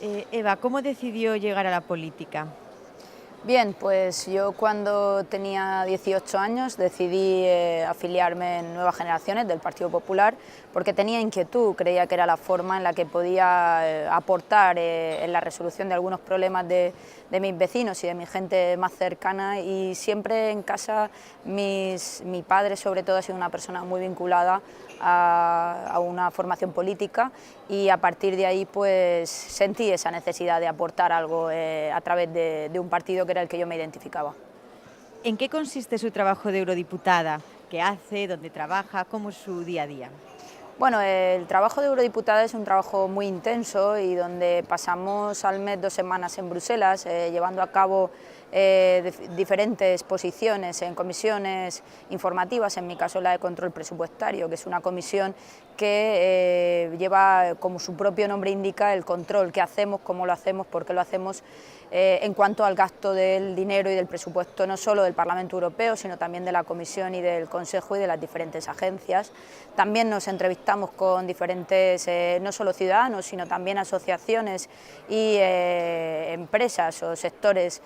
Eva, ¿cómo decidió llegar a la política? Bien, pues yo cuando tenía 18 años decidí afiliarme en Nuevas Generaciones del Partido Popular porque tenía inquietud, creía que era la forma en la que podía aportar en la resolución de algunos problemas de mis vecinos y de mi gente más cercana, y siempre en casa mi padre sobre todo ha sido una persona muy vinculada a una formación política, y a partir de ahí pues sentí esa necesidad de aportar algo a través de un partido que era el que yo me identificaba. ¿En qué consiste su trabajo de eurodiputada? ¿Qué hace? ¿Dónde trabaja? ¿Cómo es su día a día? Bueno, el trabajo de eurodiputada es un trabajo muy intenso y donde pasamos al mes 2 semanas en Bruselas llevando a cabo diferentes posiciones en comisiones informativas, en mi caso la de control presupuestario, que es una comisión que lleva, como su propio nombre indica, el control, qué hacemos, cómo lo hacemos, por qué lo hacemos, en cuanto al gasto del dinero y del presupuesto, no solo del Parlamento Europeo, sino también de la Comisión y del Consejo y de las diferentes agencias. También nos entrevistamos con diferentes, no solo ciudadanos, sino también asociaciones y empresas o sectores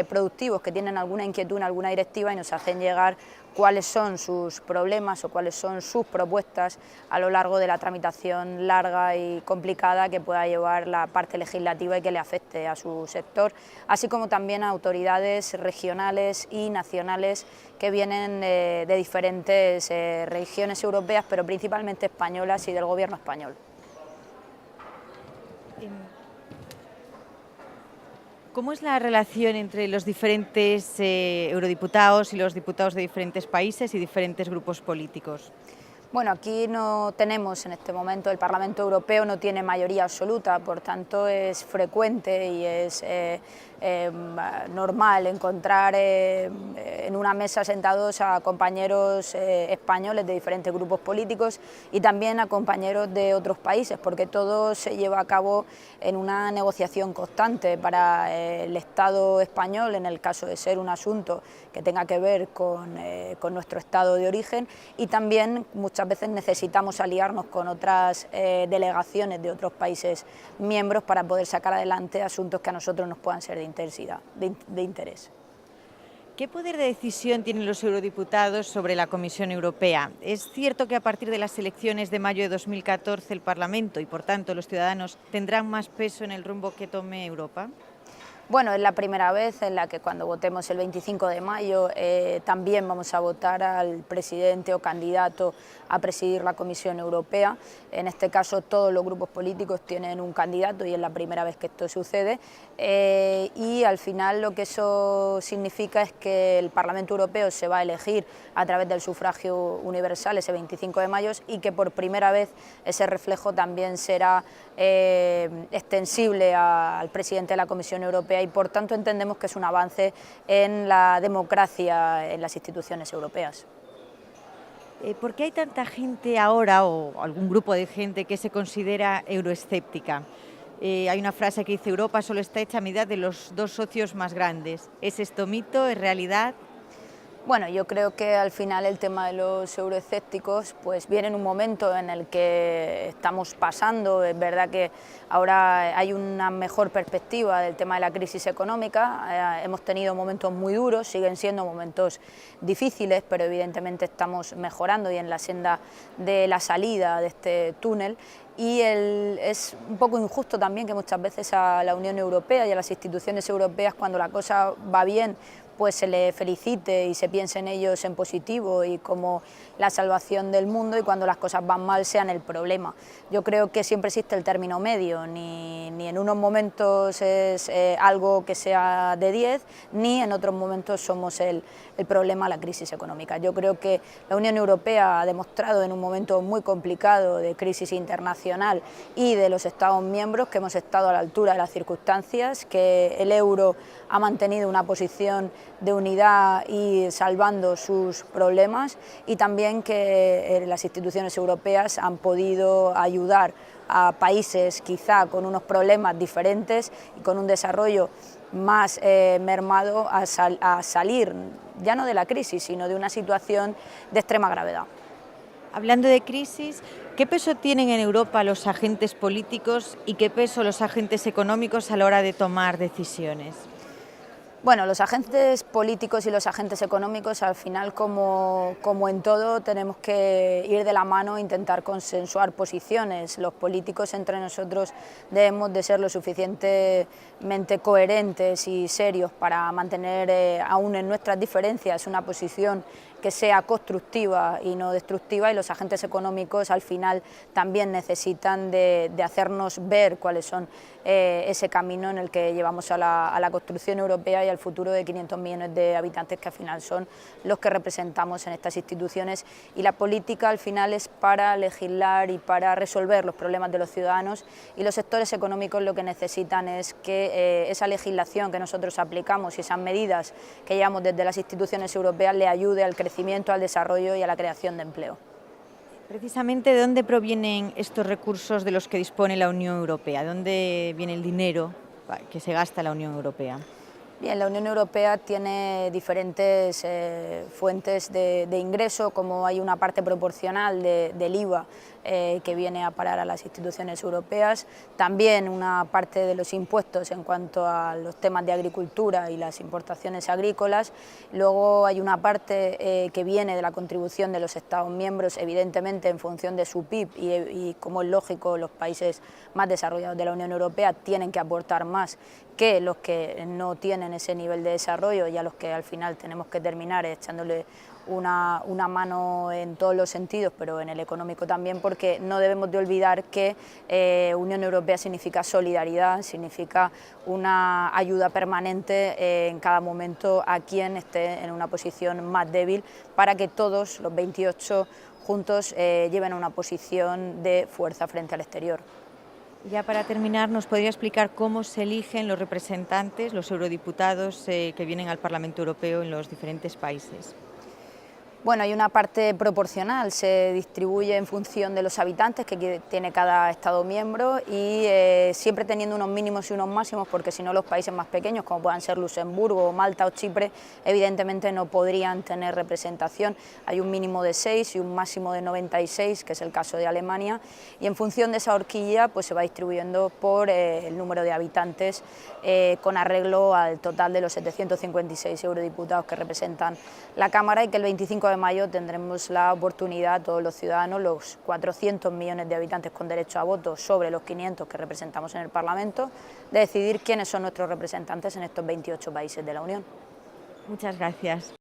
productivos que tienen alguna inquietud en alguna directiva y nos hacen llegar cuáles son sus problemas o cuáles son sus propuestas a lo largo de la tramitación larga y complicada que pueda llevar la parte legislativa y que le afecte a su sector, así como también a autoridades regionales y nacionales que vienen de diferentes regiones europeas, pero principalmente españolas y del gobierno español. ¿Cómo es la relación entre los diferentes eurodiputados y los diputados de diferentes países y diferentes grupos políticos? Bueno, aquí no tenemos en este momento, el Parlamento Europeo no tiene mayoría absoluta, por tanto es frecuente y es normal encontrar en una mesa sentados a compañeros españoles de diferentes grupos políticos y también a compañeros de otros países, porque todo se lleva a cabo en una negociación constante para el Estado español, en el caso de ser un asunto que tenga que ver con nuestro Estado de origen, y también muchas veces necesitamos aliarnos con otras delegaciones de otros países miembros para poder sacar adelante asuntos que a nosotros nos puedan ser de interés. ¿Qué poder de decisión tienen los eurodiputados sobre la Comisión Europea? ¿Es cierto que a partir de las elecciones de mayo de 2014 el Parlamento y, por tanto, los ciudadanos tendrán más peso en el rumbo que tome Europa? Bueno, es la primera vez en la que cuando votemos el 25 de mayo también vamos a votar al presidente o candidato a presidir la Comisión Europea. En este caso todos los grupos políticos tienen un candidato y es la primera vez que esto sucede, y al final lo que eso significa es que el Parlamento Europeo se va a elegir a través del sufragio universal ese 25 de mayo, y que por primera vez ese reflejo también será extensible al presidente de la Comisión Europea, y por tanto entendemos que es un avance en la democracia en las instituciones europeas. ¿Por qué hay tanta gente ahora, o algún grupo de gente, que se considera euroescéptica? Hay una frase que dice: Europa solo está hecha a medida de los dos socios más grandes. ¿Es esto mito? ¿Es realidad? Bueno, yo creo que al final el tema de los euroescépticos pues viene en un momento en el que estamos pasando. Es verdad que ahora hay una mejor perspectiva del tema de la crisis económica, hemos tenido momentos muy duros, siguen siendo momentos difíciles, pero evidentemente estamos mejorando y en la senda de la salida de este túnel. Y es un poco injusto también que muchas veces a la Unión Europea y a las instituciones europeas, cuando la cosa va bien, pues se le felicite y se piense en ellos en positivo y como la salvación del mundo, y cuando las cosas van mal sean el problema. Yo creo que siempre existe el término medio, ni en unos momentos es algo que sea de 10, ni en otros momentos somos el problema, la crisis económica. Yo creo que la Unión Europea ha demostrado en un momento muy complicado de crisis internacional y de los Estados miembros que hemos estado a la altura de las circunstancias, que el euro ha mantenido una posición de unidad y salvando sus problemas, y también que las instituciones europeas han podido ayudar a países quizá con unos problemas diferentes y con un desarrollo más mermado a salir ya no de la crisis, sino de una situación de extrema gravedad. Hablando de crisis, ¿qué peso tienen en Europa los agentes políticos y qué peso los agentes económicos a la hora de tomar decisiones? Bueno, los agentes políticos y los agentes económicos, al final, como en todo, tenemos que ir de la mano e intentar consensuar posiciones. Los políticos entre nosotros debemos de ser lo suficientemente coherentes y serios para mantener, aún en nuestras diferencias, una posición que sea constructiva y no destructiva, y los agentes económicos al final también necesitan de hacernos ver cuáles son ese camino en el que llevamos a la construcción europea y al futuro de 500 millones de habitantes que al final son los que representamos en estas instituciones. Y la política al final es para legislar y para resolver los problemas de los ciudadanos, y los sectores económicos lo que necesitan es que esa legislación que nosotros aplicamos y esas medidas que llevamos desde las instituciones europeas le ayude al crecimiento, al desarrollo y a la creación de empleo. Precisamente, ¿de dónde provienen estos recursos de los que dispone la Unión Europea? ¿De dónde viene el dinero que se gasta la Unión Europea? Bien, la Unión Europea tiene diferentes fuentes de ingreso, como hay una parte proporcional del IVA que viene a parar a las instituciones europeas, también una parte de los impuestos en cuanto a los temas de agricultura y las importaciones agrícolas, luego hay una parte que viene de la contribución de los Estados miembros, evidentemente en función de su PIB y como es lógico, los países más desarrollados de la Unión Europea tienen que aportar más que los que no tienen ese nivel de desarrollo, y a los que al final tenemos que terminar echándole una mano en todos los sentidos, pero en el económico también, porque no debemos de olvidar que Unión Europea significa solidaridad, significa una ayuda permanente en cada momento a quien esté en una posición más débil, para que todos los 28 juntos lleven una posición de fuerza frente al exterior. Ya para terminar, ¿nos podría explicar cómo se eligen los representantes, los eurodiputados que vienen al Parlamento Europeo en los diferentes países? Bueno, hay una parte proporcional, se distribuye en función de los habitantes que tiene cada Estado miembro y siempre teniendo unos mínimos y unos máximos, porque si no los países más pequeños, como puedan ser Luxemburgo, Malta o Chipre, evidentemente no podrían tener representación. Hay un mínimo de 6 y un máximo de 96, que es el caso de Alemania, y en función de esa horquilla pues se va distribuyendo por el número de habitantes con arreglo al total de los 756 eurodiputados que representan la Cámara, y que el 25 de mayo tendremos la oportunidad, todos los ciudadanos, los 400 millones de habitantes con derecho a voto sobre los 500 que representamos en el Parlamento, de decidir quiénes son nuestros representantes en estos 28 países de la Unión. Muchas gracias.